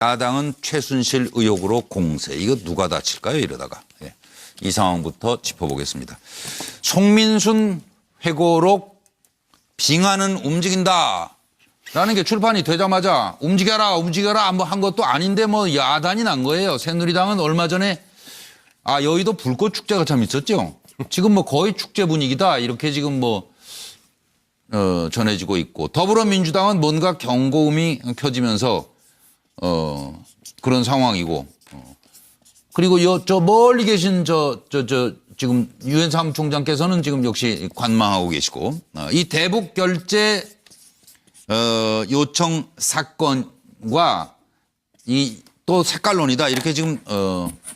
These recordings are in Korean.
야당은 최순실 의혹으로 공세. 이거 누가 다칠까요? 이러다가. 예. 이 상황부터 짚어보겠습니다. 송민순 회고록 빙하는 움직인다. 라는 게 출판이 되자마자 움직여라 뭐 한 것도 아닌데 뭐 야단이 난 거예요. 새누리당은 얼마 전에 여의도 불꽃 축제가 참 있었죠. 지금 뭐 거의 축제 분위기다. 이렇게 지금 뭐 전해지고 있고, 더불어민주당은 뭔가 경고음이 켜지면서 그런 상황이고, 그리고 저 멀리 계신 지금 유엔 사무총장께서는 지금 역시 관망하고 계시고, 이 대북 결제 요청 사건과 이 또 색깔론이다. 이렇게 지금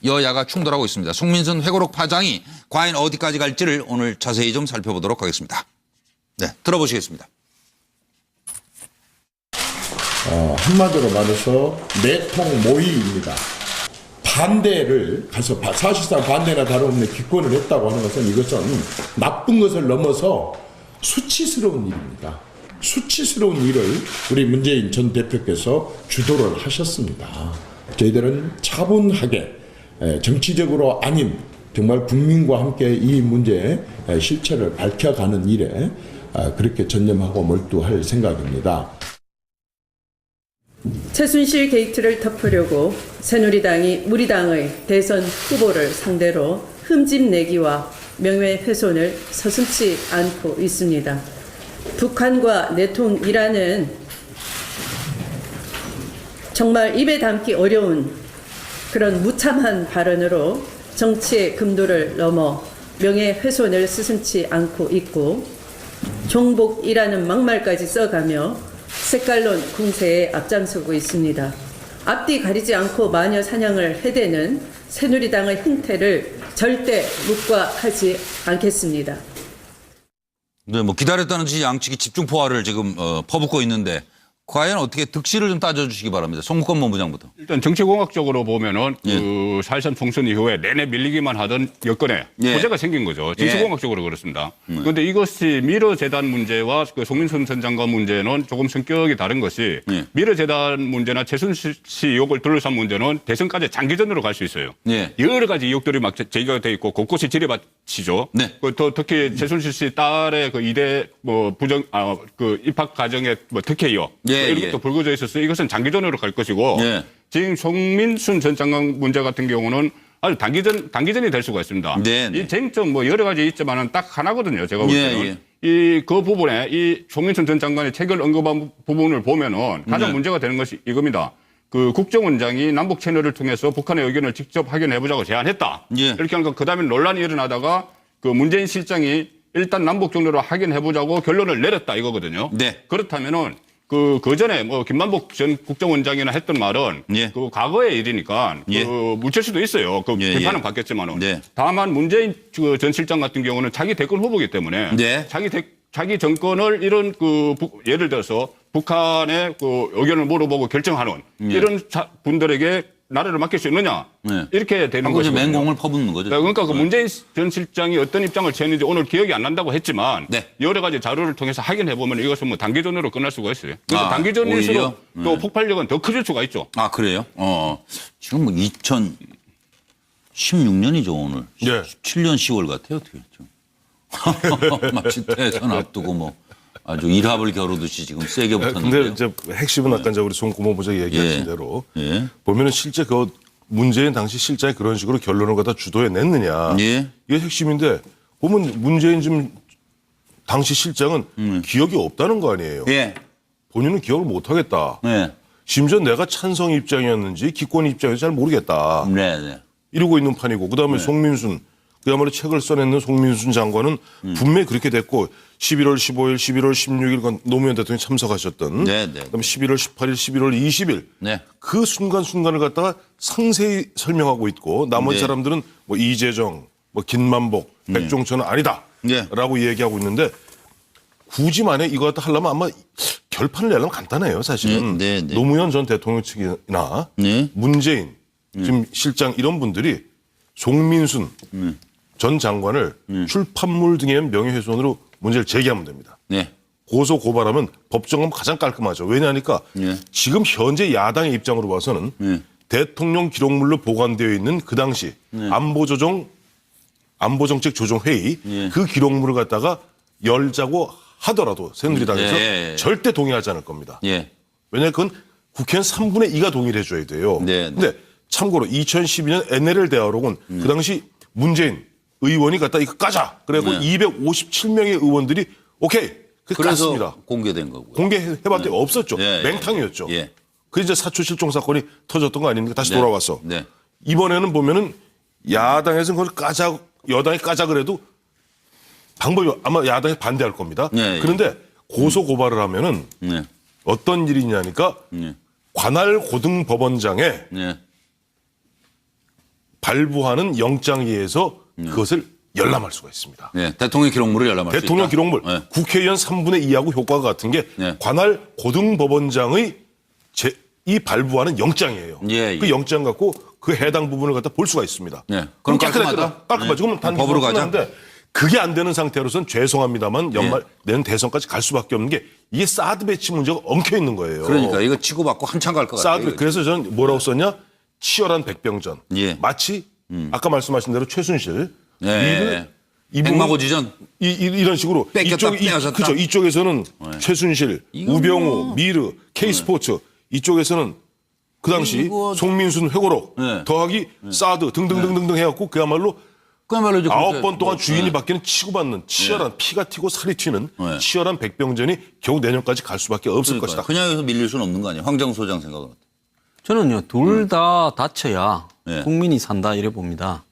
여야가 충돌하고 있습니다. 송민순 회고록 파장이 과연 어디까지 갈지를 오늘 자세히 좀 살펴보도록 하겠습니다. 네, 들어보시겠습니다. 한마디로 말해서 내통 모의입니다. 반대를 가서 사실상 반대나 다름없는 기권을 했다고 하는 것은 이것은 나쁜 것을 넘어서 수치스러운 일입니다. 수치스러운 일을 우리 문재인 전 대표께서 주도를 하셨습니다. 저희들은 차분하게 정치적으로 아닌 정말 국민과 함께 이 문제의 실체를 밝혀가는 일에 그렇게 전념하고 몰두할 생각입니다. 최순실 게이트를 덮으려고 새누리당이 우리 당의 대선 후보를 상대로 흠집 내기와 명예훼손을 서슴지 않고 있습니다. 북한과 내통이라는 정말 입에 담기 어려운 그런 무참한 발언으로 정치의 금도를 넘어 명예훼손을 스승치 않고 있고, 종복이라는 막말까지 써가며 색깔론 공세에 앞장서고 있습니다. 앞뒤 가리지 않고 마녀 사냥을 해대는 새누리당의 행태를 절대 묵과하지 않겠습니다. 네, 뭐 기다렸다는 듯이 양측이 집중 포화를 지금 퍼붓고 있는데, 과연 어떻게 득실을 좀 따져주시기 바랍니다. 송국권 본부장부터. 일단 정치공학적으로 보면은 그 4.13 총선 이후에 내내 밀리기만 하던 여건에 호재가 생긴 거죠. 정치공학적으로 그렇습니다. 그런데 이것이 미르재단 문제와 그 송민순 전 장관 문제는 조금 성격이 다른 것이 미르재단 문제나 최순실 씨 의혹을 둘러싼 문제는 대선까지 장기전으로 갈 수 있어요. 여러 가지 의혹들이 막 제기가 돼 있고 곳곳이 지뢰밭이죠. 또 특히 최순실 씨 딸의 그 이대 뭐 그 입학 과정에 뭐 특혜 의혹. 이런 것도 불거져 있었어요. 이것은 장기전으로 갈 것이고 지금 송민순 전 장관 문제 같은 경우는 아주 단기전이 될 수가 있습니다. 이 쟁점 뭐 여러 가지 있지만은 딱 하나거든요. 제가 볼 때는 그 부분에 이 송민순 전 장관의 책을 언급한 부분을 보면은 가장 문제가 되는 것이 이겁니다. 그 국정원장이 남북 채널을 통해서 북한의 의견을 직접 확인해보자고 제안했다. 이렇게 하니까 그 다음에 논란이 일어나다가 그 문재인 실장이 일단 남북 정도로 확인해보자고 결론을 내렸다 이거거든요. 그렇다면은 그 전에 뭐 김만복 전 국정원장이나 했던 말은 그 과거의 일이니까 그 묻힐 수도 있어요. 그 비판은 받겠지만은 다만 문재인 전 실장 같은 경우는 자기 대권 후보이기 때문에 자기 정권을 이런 그 예를 들어서 북한의 그 의견을 물어보고 결정하는 이런 분들에게 나라를 맡길 수 있느냐 이렇게 되는 거죠. 맹공을 퍼붓는 거죠. 그러니까 그 문재인 전 실장이 어떤 입장을 취했는지 오늘 기억이 안 난다고 했지만 여러 가지 자료를 통해서 확인해 보면 이것은 뭐 단기전으로 끝날 수가 있어요. 그런데 단기전일수록 또 폭발력은 더 커질 수가 있죠. 그래요? 지금 뭐 2016년이죠 오늘. 17년 10월 같아요 어떻게 좀. 마치 대선 앞두고 뭐. 아주 일합을 겨루듯이 지금 세게 붙었는데요. 근데 이제 핵심은 아까 이제 우리 송 고모부장 얘기하신 대로 보면은 실제 그 문재인 당시 실장이 그런 식으로 결론을 갖다 주도해냈느냐 이게 핵심인데 보면 문재인 지금 당시 실장은 기억이 없다는 거 아니에요. 본인은 기억을 못하겠다. 심지어 내가 찬성 입장이었는지 기권 입장이었는지 잘 모르겠다. 이러고 있는 판이고 그다음에 송민순 그야말로 책을 써냈는 송민순 장관은 분명히 그렇게 됐고 11월 15일, 11월 16일 노무현 대통령이 참석하셨던 그다음에 11월 18일, 11월 20일 그 순간순간을 갖다가 상세히 설명하고 있고 나머지 사람들은 뭐 이재정, 뭐 김만복, 백종천은 아니다 라고 얘기하고 있는데 굳이 만약에 이거 갖다 하려면 아마 결판을 내려면 간단해요 사실은. 노무현 전 대통령 측이나 문재인 지금 실장 이런 분들이 송민순 전 장관을 출판물 등의 명예훼손으로 문제를 제기하면 됩니다. 고소 고발하면 법정은 가장 깔끔하죠. 왜냐하니까 예. 지금 현재 야당의 입장으로 봐서는 예. 대통령 기록물로 보관되어 있는 그 당시 안보정책조정회의 예. 그 기록물을 갖다가 열자고 하더라도 새누리당에서 예. 절대 동의하지 않을 겁니다. 예. 왜냐하면 그건 국회의원 3분의 2가 동의를 해줘야 돼요. 네. 근데 참고로 2012년 NLL 대화록은 그 당시 문재인 의원이 갖다 이거 까자. 그래갖고 257명의 의원들이 오케이. 그래서 깠습니다. 공개된 거고요. 공개해봤더니 없었죠. 예, 예. 맹탕이었죠. 예. 그 이제 사초 실종 사건이 터졌던 거 아닙니까? 다시 돌아왔어. 네. 이번에는 보면은 야당에서는 그걸 까자, 여당이 까자 그래도 방법이 아마 야당이 반대할 겁니다. 예, 예. 그런데 고소 고발을 하면은 네. 어떤 일이냐니까 관할 고등법원장에 네. 발부하는 영장에 의해서 그것을 열람할 수가 있습니다. 네. 대통령 기록물을 열람할 수 있다. 대통령 기록물 네. 국회의원 3분의 2하고 효과가 같은 게 네. 관할 고등법원장의 이 발부하는 영장이에요. 예, 예. 그 영장 갖고 그 해당 부분을 갖다 볼 수가 있습니다. 네. 그럼 깔끔하다? 깔끔하죠. 그럼 단 법으로 가자. 하는데 그게 안 되는 상태로선 죄송합니다만 연말 내년 대선까지 갈 수밖에 없는 게 이게 사드 배치 문제가 엉켜 있는 거예요. 그러니까 이거 치고받고 한참 갈 것 같아요. 사드 그래서 저는 뭐라고 썼냐? 치열한 백병전. 예. 마치 아까 말씀하신 대로 최순실 예. 이분은 백마고지전 이런 식으로 뺏겼다, 빼앗았다. 그죠. 이쪽에서는 최순실, 우병우, 미르, K스포츠 이쪽에서는 그 당시 이거- 송민순 회고록 네. 더하기 사드 등등등등등 해갖고 그야말로 그야말로 이제 9번 동안 뭐, 주인이 바뀌는 치고받는 치열한 피가 튀고 살이 튀는 네. 치열한 백병전이 겨우 내년까지 갈 수밖에 없을 그러니까요. 것이다. 그냥 해서 밀릴 수는 없는 거 아니에요. 황정 소장 생각은 어때요? 저는요, 둘 다 다쳐야 네. 국민이 산다, 이래 봅니다.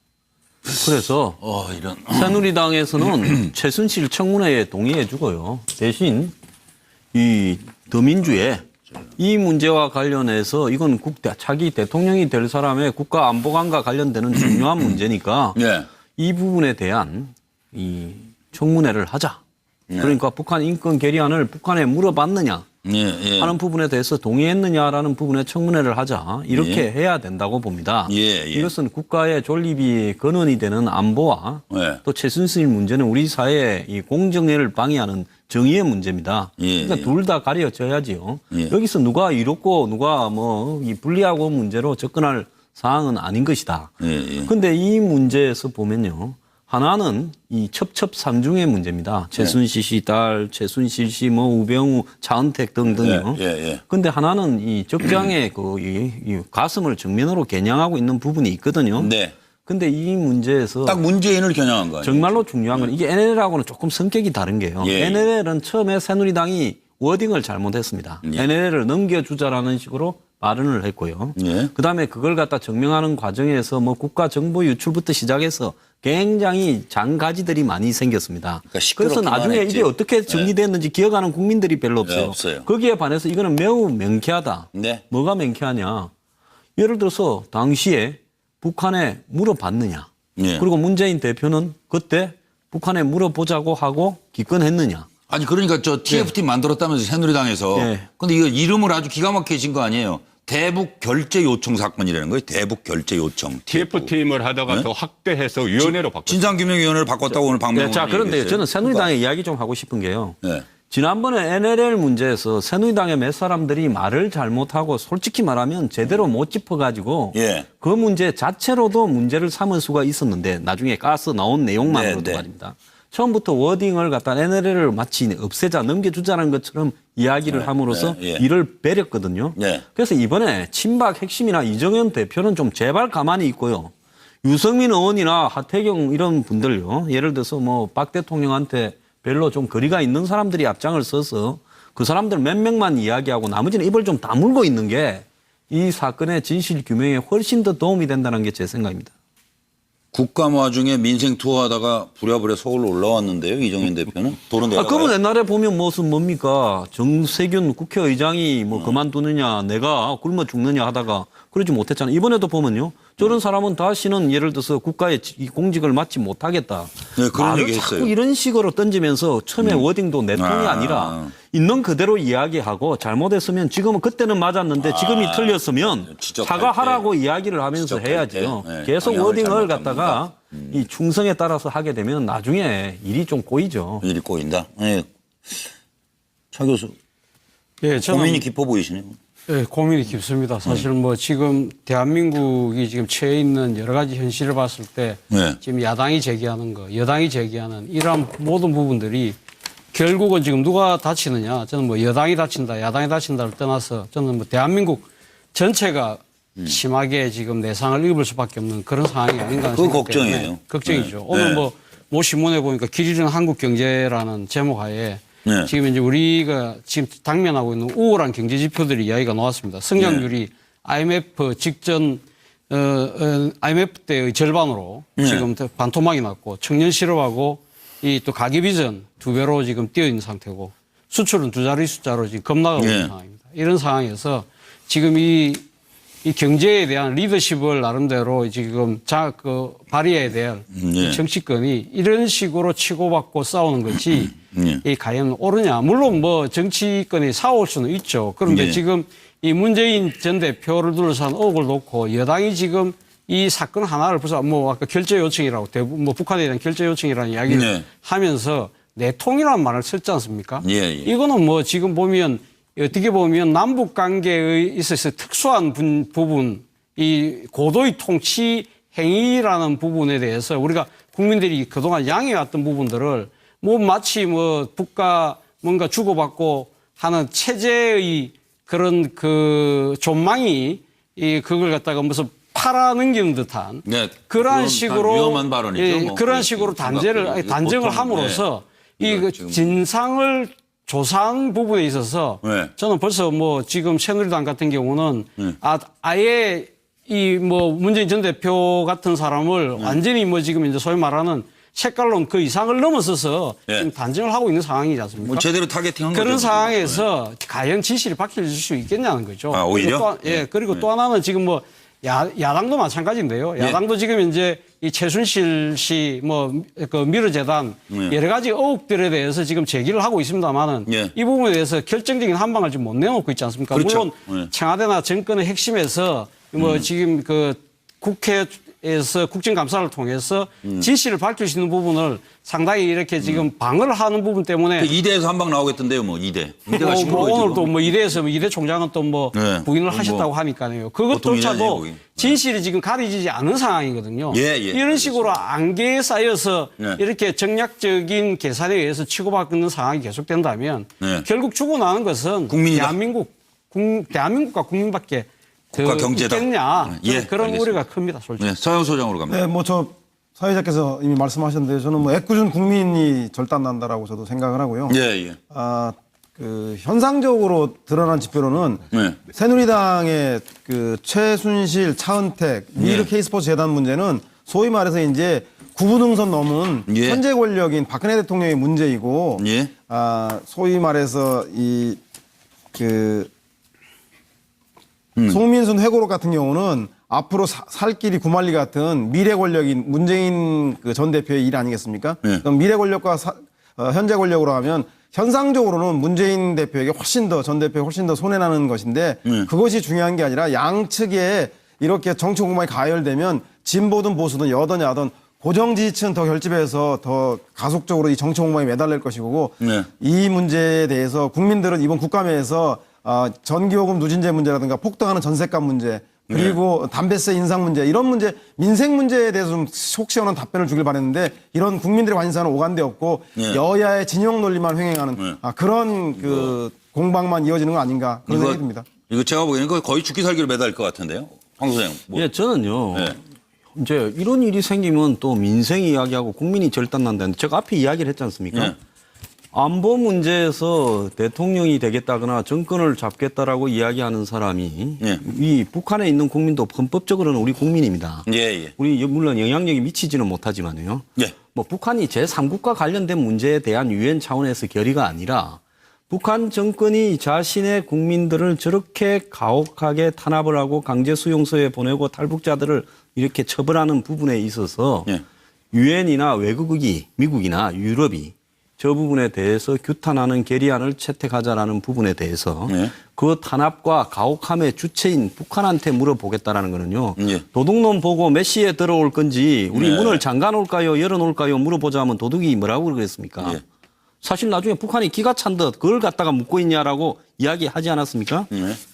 그래서 이런. 새누리당에서는 최순실 청문회에 동의해 주고요. 대신 이 더민주에 이 문제와 관련해서 이건 차기 대통령이 될 사람의 국가 안보관과 관련되는 중요한 문제니까 예. 이 부분에 대한 이 청문회를 하자. 그러니까 북한 인권 결의안을 북한에 물어봤느냐 예. 하는 부분에 대해서 동의했느냐라는 부분에 청문회를 하자. 이렇게 해야 된다고 봅니다. 예. 이것은 국가의 존립이 근원이 되는 안보와 예. 또 최순실 문제는 우리 사회의 이 공정회를 방해하는 정의의 문제입니다. 예. 그러니까 둘 다 가려져야지요. 예. 여기서 누가 이롭고 누가 뭐 이 불리하고 문제로 접근할 사항은 아닌 것이다. 예. 근데 이 문제에서 보면요. 하나는 이 첩첩산중의 문제입니다. 최순실 씨 딸, 최순실 씨, 뭐 우병우, 차은택 등등요. 예. 근데 하나는 이 적장의 이 가슴을 정면으로 겨냥하고 있는 부분이 있거든요. 네. 근데 이 문제에서 딱 문재인을 겨냥한 거 아니에요? 정말로 중요한 건 이게 NLL하고는 조금 성격이 다른 게요. 예. NLL은 처음에 새누리당이 워딩을 잘못했습니다. 예. NLL을 넘겨주자라는 식으로 발언을 했고요. 예. 그다음에 그걸 갖다 증명하는 과정에서 뭐 국가 정보 유출부터 시작해서 굉장히 장가지들이 많이 생겼습니다. 그러니까 그래서 시끄럽기만 나중에 했지. 이게 어떻게 정리됐는지 기억하는 국민들이 별로 없어요. 없어요. 거기에 반해서 이거는 매우 명쾌하다. 네. 뭐가 명쾌하냐. 예를 들어서 당시에 북한에 물어봤느냐. 예. 그리고 문재인 대표는 그때 북한에 물어보자고 하고 기권했느냐. 아니 그러니까 저 TFT 만들었다면서 새누리당에서. 예. 근데 이거 이름을 아주 기가 막히게 진 거 아니에요. 대북 결제 요청 사건이라는 거예요. 대북 결제 요청. TF팀을 하다가 더 확대해서 위원회로 바꿨어요. 진상규명위원회를 바꿨다고 오늘 박명훈 네, 자, 그런데 얘기했어요. 저는 새누리당의 이야기 좀 하고 싶은 게요. 네. 지난번에 NLL 문제에서 새누리당의 몇 사람들이 말을 잘못하고 솔직히 말하면 제대로 못 짚어가지고 예. 그 문제 자체로도 문제를 삼을 수가 있었는데 나중에 가스 나온 내용만으로도 네, 네. 말입니다. 처음부터 워딩을 갖다 NLL을 마치 없애자 넘겨주자는 것처럼 이야기를 함으로써 네, 예. 이를 배렸거든요. 네. 그래서 이번에 친박 핵심이나 이정현 대표는 좀 제발 가만히 있고요. 유승민 의원이나 하태경 이런 분들요. 예를 들어서 뭐 박 대통령한테 별로 좀 거리가 있는 사람들이 앞장을 서서 그 사람들 몇 명만 이야기하고 나머지는 입을 좀 다물고 있는 게 이 사건의 진실 규명에 훨씬 더 도움이 된다는 게 제 생각입니다. 국감화 중에 민생 투어하다가 부랴부랴 서울로 올라왔는데요. 이정현 대표는 도로 내려가요. 그분 옛날에 보면 무슨 뭡니까 정세균 국회의장이 뭐 그만두느냐 내가 굶어 죽느냐 하다가 그러지 못했잖아요. 이번에도 보면요. 저런 사람은 다시는 예를 들어서 국가의 이 공직을 맡지 못하겠다. 네, 그런 말을 얘기 자꾸 했어요. 이런 식으로 던지면서 처음에 워딩도 내 톤이 아니라 있는 그대로 이야기하고 잘못했으면 지금은 그때는 맞았는데 지금이 틀렸으면 지적할 사과하라고 이야기를 하면서 지적할 해야죠. 때, 네, 계속 방향을 워딩을 잘못합니다. 갖다가 이 충성에 따라서 하게 되면 나중에 일이 좀 꼬이죠. 일이 꼬인다. 네. 차 교수. 예, 저는 고민이 깊어 보이시네요. 예, 고민이 깊습니다. 사실 뭐 지금 대한민국이 지금 처해 있는 여러 가지 현실을 봤을 때 네. 지금 야당이 제기하는 거, 여당이 제기하는 이러한 모든 부분들이 결국은 지금 누가 다치느냐? 저는 뭐 여당이 다친다, 야당이 다친다를 떠나서 저는 뭐 대한민국 전체가 심하게 지금 내상을 입을 수밖에 없는 그런 상황이 아닌가 하는 그거 생각 때문에 걱정이에요. 걱정이죠. 네. 오늘 네. 모 신문에 보니까 길 잃은 한국 경제라는 제목 하에 네. 지금 이제 우리가 지금 당면하고 있는 우월한 경제 지표들이 이야기가 나왔습니다. 성장률이 IMF 직전 IMF 때의 절반으로 지금 반토막이 났고 청년 실업하고 이 또 가계 비전 2배로 지금 뛰어 있는 상태고 수출은 2자리 숫자로 지금 급락하고 있는 상황입니다. 이런 상황에서 지금 이 경제에 대한 리더십을 나름대로 지금 발휘해야 될 이 정치권이 이런 식으로 치고받고 싸우는 것이 이 과연 옳으냐. 물론 뭐 정치권이 싸울 수는 있죠. 그런데 지금 이 문재인 전 대표를 둘러싼 의혹을 놓고 여당이 지금 이 사건 하나를 벌써 뭐 아까 결재 요청이라고 대부분 뭐 북한에 대한 결재 요청이라는 이야기를 하면서 내통이라는 말을 썼지 않습니까? 이거는 뭐 지금 보면 어떻게 보면 남북 관계에 있어서 특수한 부분, 이 고도의 통치 행위라는 부분에 대해서 우리가 국민들이 그동안 양해왔던 부분들을 뭐 마치 뭐 국가 뭔가 주고받고 하는 체제의 그런 그 존망이 그걸 갖다가 무슨 팔아넘기는 듯한 그러한 식으로 위험한 발언이죠. 뭐. 그런 식으로 단정을 함으로써 이 진상을 조사한 부분에 있어서 저는 벌써 뭐 지금 새누리당 같은 경우는 아예 이 뭐 문재인 전 대표 같은 사람을 완전히 뭐 지금 이제 소위 말하는 색깔론 그 이상을 넘어서서 지금 단정을 하고 있는 상황이지 않습니까? 뭐 제대로 타겟팅한 거죠. 그런 상황에서 과연 진실이 밝혀질 수 있겠냐는 거죠. 아, 오히려? 그리고 또 하나는 지금 뭐 야당도 마찬가지인데요. 야당도 지금 이제 이 최순실 씨 그 미르재단 여러 가지 의혹들에 대해서 지금 제기를 하고 있습니다만은 이 부분에 대해서 결정적인 한 방을 지금 못 내놓고 있지 않습니까? 그렇죠. 물론 청와대나 정권의 핵심에서 뭐 지금 그 국회에서 국정감사를 통해서 진실을 밝힐 수 있는 부분을 상당히 이렇게 지금 방어를 하는 부분 때문에 2대에서 한 방 나오겠던데요, 뭐 2대. 2대가 오늘도 뭐 이대에서 이대 총장은 또 뭐 부인을 하셨다고 하니까요. 그것조차도 진실이 지금 가려지지 않은 상황이거든요. 이런 식으로 안개에 쌓여서 이렇게 정략적인 계산에 의해서 치고받는 상황이 계속된다면 결국 죽어나는 것은 대한민국과 국민밖에 국가 경제다. 있겠냐. 그런 우려가 큽니다, 솔직히. 서영 소장으로 갑니다. 네, 뭐 사회자께서 이미 말씀하셨는데 저는 뭐 애꿎은 국민이 절단난다라고 저도 생각을 하고요. 그 현상적으로 드러난 지표로는 새누리당의 그 최순실, 차은택, 미르 K스포츠 재단 문제는 소위 말해서 이제 구분응선 넘은 현재 권력인 박근혜 대통령의 문제이고, 소위 말해서 송민순 회고록 같은 경우는 앞으로 살 길이 구말리 같은 미래 권력인 문재인 그 전 대표의 일 아니겠습니까? 그럼 미래 권력과 현재 권력으로 하면 현상적으로는 문재인 대표에게 전 대표에 훨씬 더 손해나는 것인데 그것이 중요한 게 아니라 양측에 이렇게 정치 공방이 가열되면 진보든 보수든 여든 야든 고정 지지층 더 결집해서 더 가속적으로 이 정치 공방에 매달릴 것이고 이 문제에 대해서 국민들은 이번 국감에서 전기요금 누진제 문제라든가 폭등하는 전세값 문제 그리고 담배세 인상 문제 이런 문제 민생 문제에 대해서 좀 속 시원한 답변을 주길 바랬는데 이런 국민들의 관심사는 오간데 없고 여야의 진영 논리만 횡행하는 그런 그 공방만 이어지는 거 아닌가 그런 생각이 듭니다. 이거 제가 보기에는 거의 죽기 살기로 매달릴 것 같은데요. 황 소장. 저는요. 이제 이런 일이 생기면 또 민생 이야기하고 국민이 절단난다는데 제가 앞에 이야기를 했지 않습니까? 안보 문제에서 대통령이 되겠다거나 정권을 잡겠다라고 이야기하는 사람이 이 북한에 있는 국민도 헌법적으로는 우리 국민입니다. 우리 물론 영향력이 미치지는 못하지만요. 뭐 북한이 제3국과 관련된 문제에 대한 유엔 차원에서 결의가 아니라 북한 정권이 자신의 국민들을 저렇게 가혹하게 탄압을 하고 강제 수용소에 보내고 탈북자들을 이렇게 처벌하는 부분에 있어서 유엔이나 외국이 미국이나 유럽이 저 부분에 대해서 규탄하는 결의안을 채택하자라는 부분에 대해서 그 탄압과 가혹함의 주체인 북한한테 물어보겠다라는 거는요. 도둑놈 보고 몇 시에 들어올 건지 우리 문을 잠가 놓을까요 열어 놓을까요 물어보자 하면 도둑이 뭐라고 그랬습니까? 사실 나중에 북한이 기가 찬 듯 그걸 갖다가 묻고 있냐라고 이야기하지 않았습니까?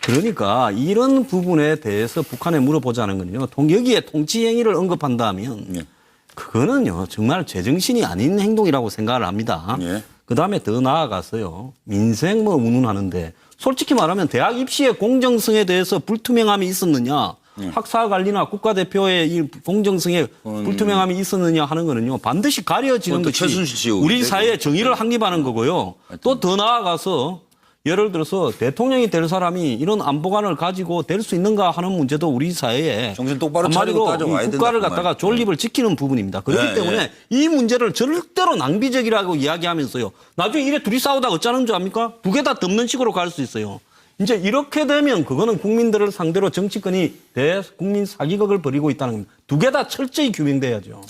그러니까 이런 부분에 대해서 북한에 물어보자는 건요. 여기에 통치 행위를 언급한다면 그거는요 정말 제정신이 아닌 행동이라고 생각을 합니다. 그다음에 더 나아가서요. 민생 뭐 운운하는데 솔직히 말하면 대학 입시의 공정성에 대해서 불투명함이 있었느냐. 학사 관리나 국가대표의 이 공정성에 불투명함이 있었느냐 하는 거는요. 반드시 가려지는 것이 우리 사회의 정의를 확립하는 거고요. 또 더 나아가서 예를 들어서 대통령이 될 사람이 이런 안보관을 가지고 될 수 있는가 하는 문제도 우리 사회에 정신 똑바로 차리고 따져와야 된다. 국가를 갖다가 존립을 지키는 부분입니다. 그렇기 때문에 이 문제를 절대로 낭비적이라고 이야기하면서요. 나중에 이래 둘이 싸우다가 어쩌는 줄 압니까? 두 개 다 덮는 식으로 갈 수 있어요. 이제 이렇게 되면 그거는 국민들을 상대로 정치권이 대국민 사기극을 벌이고 있다는 겁니다. 두 개 다 철저히 규명돼야죠.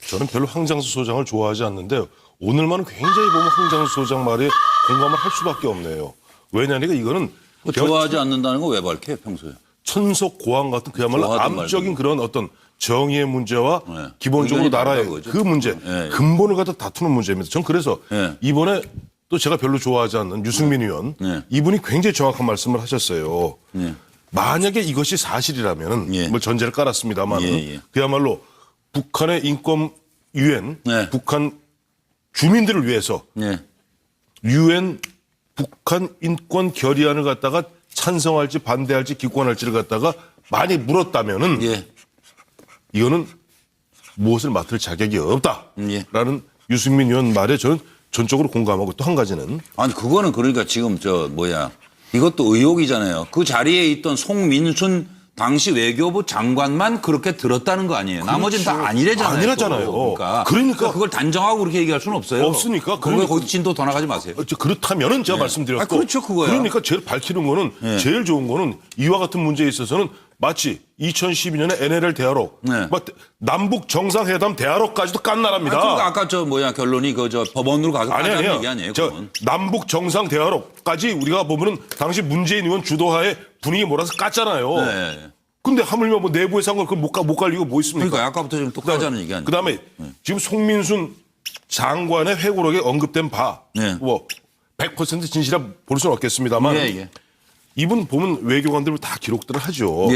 저는 별로 황장수 소장을 좋아하지 않는데 오늘만은 굉장히 보면 황장수 소장 말에 공감을 할 수밖에 없네요. 왜냐하니까 이거는 좋아하지 않는다는 거 왜 밝혀요 평소에? 천속 고항 같은 그야말로 좋아하든 암적인 그런 어떤 정의의 문제와 기본적으로 나라의 그 문제, 근본을 갖다 다투는 문제입니다. 전 그래서 이번에 또 제가 별로 좋아하지 않는 유승민 의원 이분이 굉장히 정확한 말씀을 하셨어요. 만약에 이것이 사실이라면 뭐 전제를 깔았습니다만 그야말로 북한의 인권 유엔, 북한 주민들을 위해서 유엔 북한 인권 결의안을 갖다가 찬성할지 반대할지 기권할지를 갖다가 많이 물었다면은 이거는 무엇을 맡을 자격이 없다라는 유승민 의원 말에 저는 전적으로 공감하고 또 한 가지는 아니 그거는 그러니까 지금 이것도 의혹이잖아요. 그 자리에 있던 송민순 당시 외교부 장관만 그렇게 들었다는 거 아니에요. 나머지는 다 아니래잖아요. 아니라잖아요. 그러니까 그걸 단정하고 그렇게 얘기할 수는 없어요. 없으니까. 거기 진도 더 나가지 마세요. 그렇다면은 제가 말씀드렸고. 그렇죠, 그거야. 그러니까 제일 밝히는 거는 제일 좋은 거는 이와 같은 문제에 있어서는 마치 2012년에 NLL 대화록, 남북 정상회담 대화록까지도 깐 나라입니다. 그러니까 아까 결론이 법원으로 가서 까자는 얘기 아니에요. 남북 정상 대화록까지 우리가 보면은 당시 문재인 의원 주도하에 분위기 몰아서 깠잖아요. 근데 하물며 뭐 내부에서 한 걸 그걸 못 갈리고 뭐 있습니까? 그러니까 아까부터 지금 또 까자는 얘기 아니에요. 그다음에 지금 송민순 장관의 회고록에 언급된 바, 뭐 100% 진실이라 볼 수는 없겠습니다만 이분 보면 외교관들 다 기록들을 하죠.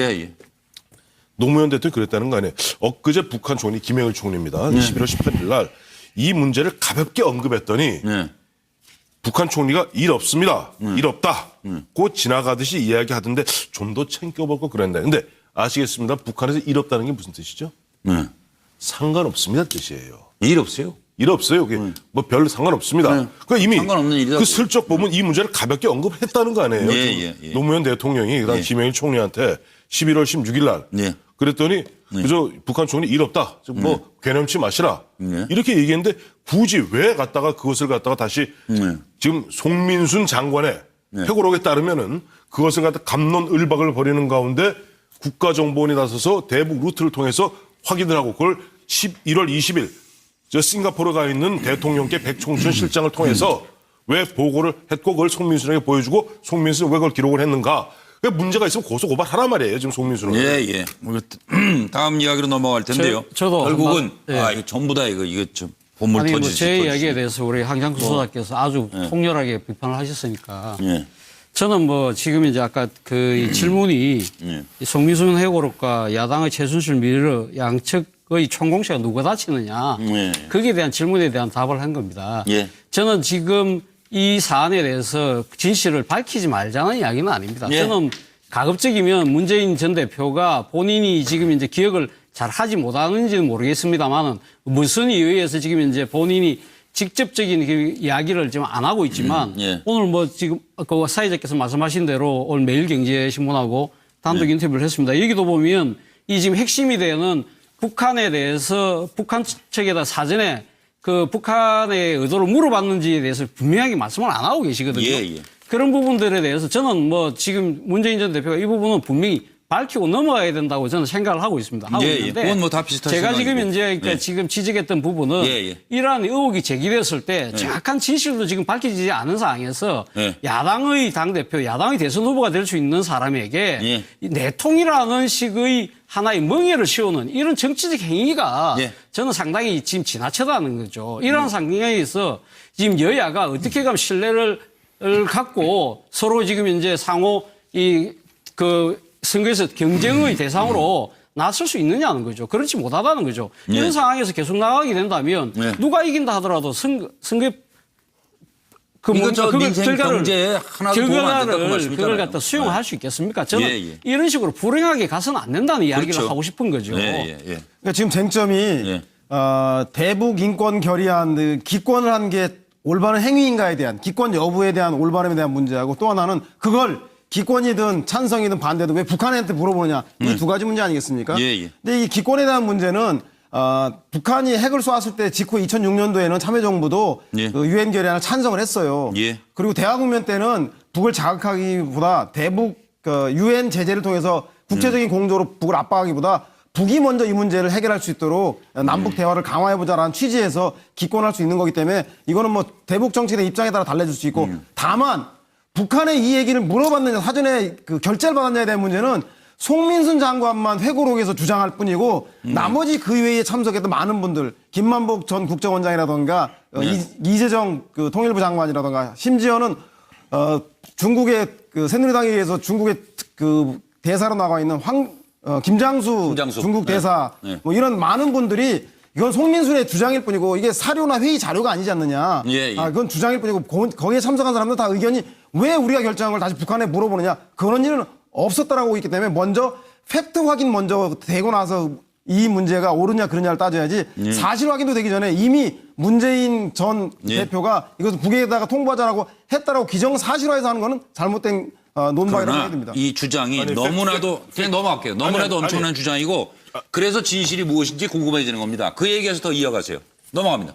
노무현 대통령이 그랬다는 거 아니에요. 엊그제 북한 총리 김영일 총리입니다. 11월 18일 날 이 문제를 가볍게 언급했더니 북한 총리가 일 없습니다. 일 없다. 고 지나가듯이 이야기하던데 좀 더 챙겨볼 거 그랬는데. 근데 아시겠습니다. 북한에서 일 없다는 게 무슨 뜻이죠? 상관없습니다 뜻이에요. 일 없어요? 일 없어요. 뭐 별로 상관없습니다. 그러니까 이미 상관없는 일이다. 그 슬쩍 보면 이 문제를 가볍게 언급했다는 거 아니에요. 노무현 대통령이 그다음 김영일 총리한테 11월 16일 날 그랬더니 그저 북한 총리 일 없다. 뭐 괴념치 마시라. 이렇게 얘기했는데 굳이 왜 갖다가 그것을 갖다가 다시 지금 송민순 장관의 회고록에 따르면은 그것을 갖다 갑론을박을 벌이는 가운데 국가정보원이 나서서 대북 루트를 통해서 확인을 하고 그걸 11월 20일 저 싱가포르에 가 있는 대통령께 백총춘 실장을 통해서 왜 보고를 했고 그걸 송민순에게 보여주고 송민순은 왜 그걸 기록을 했는가. 문제가 있으면 고소 고발하란 말이에요. 지금 송민순은. 다음 이야기로 넘어갈 텐데요. 저도 결국은 이거 전부 다 이거 좀 본물 아니 터지지. 제 이야기에 대해서 우리 황장수 소장께서 아주 통렬하게 비판을 하셨으니까 저는 뭐 지금 이제 아까 그 질문이 송민순 회고록과 야당의 최순실 미르 양측의 총공세가 누가 다치느냐 거기에 대한 질문에 대한 답을 한 겁니다. 저는 지금 이 사안에 대해서 진실을 밝히지 말자는 이야기는 아닙니다. 저는 가급적이면 문재인 전 대표가 본인이 지금 이제 기억을 잘 하지 못하는지는 모르겠습니다만은 무슨 이유에서 지금 이제 본인이 직접적인 그 이야기를 지금 안 하고 있지만 오늘 뭐 지금 그 사회자께서 말씀하신 대로 오늘 매일경제신문하고 단독 인터뷰를 했습니다. 여기도 보면 이 지금 핵심이 되는 북한에 대해서 북한 측에다 사전에 그 북한의 의도를 물어봤는지에 대해서 분명하게 말씀을 안 하고 계시거든요. 그런 부분들에 대해서 저는 뭐 지금 문재인 전 대표가 이 부분은 분명히 밝히고 넘어가야 된다고 저는 생각을 하고 있습니다. 하고 예, 예. 있는데 그건 뭐다 비슷한 제가 지금 생각이고. 이제 그러니까 예. 지금 지적했던 부분은 예, 예. 이러한 의혹이 제기됐을 때 정확한 진실도 지금 밝혀지지 않은 상황에서 예. 야당의 당대표, 야당의 대선 후보가 될 수 있는 사람에게 예. 이 내통이라는 식의 하나의 멍해를 씌우는 이런 정치적 행위가 예. 저는 상당히 지금 지나치다는 거죠. 이러한 상황에서 지금 여야가 어떻게 하면 신뢰를 갖고 서로 지금 이제 상호 그 선거에서 경쟁의 대상으로 나설 수 있느냐는 거죠. 그렇지 못하다는 거죠. 예. 이런 상황에서 계속 나가게 된다면 예. 누가 이긴다 하더라도 선거에 이건 저 민생 경제에 하나도 도움 안 된다고 결과를 말씀이잖아요. 그걸 갖다 수용할 수 있겠습니까? 저는 예, 예. 이런 식으로 불행하게 가서는 안 된다는 이야기를 그렇죠. 하고 싶은 거죠. 예, 예, 예. 그러니까 지금 쟁점이 예. 대북 인권 결의안 그 기권을 한 게 올바른 행위인가에 대한 기권 여부에 대한 올바름에 대한 문제하고 또 하나는 그걸 기권이든 찬성이든 반대든 왜 북한한테 물어보느냐 이 두 가지 문제 아니겠습니까? 예, 예. 근데 이 기권에 대한 문제는 북한이 핵을 쏘았을 때 직후 2006년도에는 참여정부도 예. 그 유엔 결의안을 찬성을 했어요. 예. 그리고 대화국면 때는 북을 자극하기보다 대북 유엔 제재를 통해서 국제적인 공조로 북을 압박하기보다 북이 먼저 이 문제를 해결할 수 있도록 남북 대화를 강화해보자라는 취지에서 기권할 수 있는 거기 때문에 이거는 뭐 대북 정책의 입장에 따라 달라질 수 있고 다만 북한의 이 얘기를 물어봤느냐 사전에 그 결재를 받았냐에 대한 문제는 송민순 장관만 회고록에서 주장할 뿐이고 나머지 그 외에 참석했던 많은 분들 김만복 전 국정원장이라던가 이재정 그 통일부 장관이라던가 심지어는 중국의 그 새누리당에 의해서 중국의 그 대사로 나가 있는 김장수 중국 대사 네. 뭐 이런 많은 분들이 이건 송민순의 주장일 뿐이고 이게 사료나 회의 자료가 아니지 않느냐. 예, 예. 그건 주장일 뿐이고 거기에 참석한 사람들 다 의견이 왜 우리가 결정한 걸 다시 북한에 물어보느냐. 그런 일은 없었다라고 하고 있기 때문에 먼저 팩트 확인 먼저 되고 나서 이 문제가 옳으냐 그러냐를 따져야지 사실 확인도 되기 전에 이미 문재인 전 대표가 이것을 북에다가 통보하자라고 했다라고 기정사실화해서 하는 거는 잘못된 논박이라고 해야 그러나 됩니다. 이 주장이 아니, 너무나도 그냥 넘어갈게요. 너무나도 아니, 엄청난 주장이고 그래서 진실이 무엇인지 궁금해지는 겁니다. 그 얘기에서 더 이어가세요. 넘어갑니다.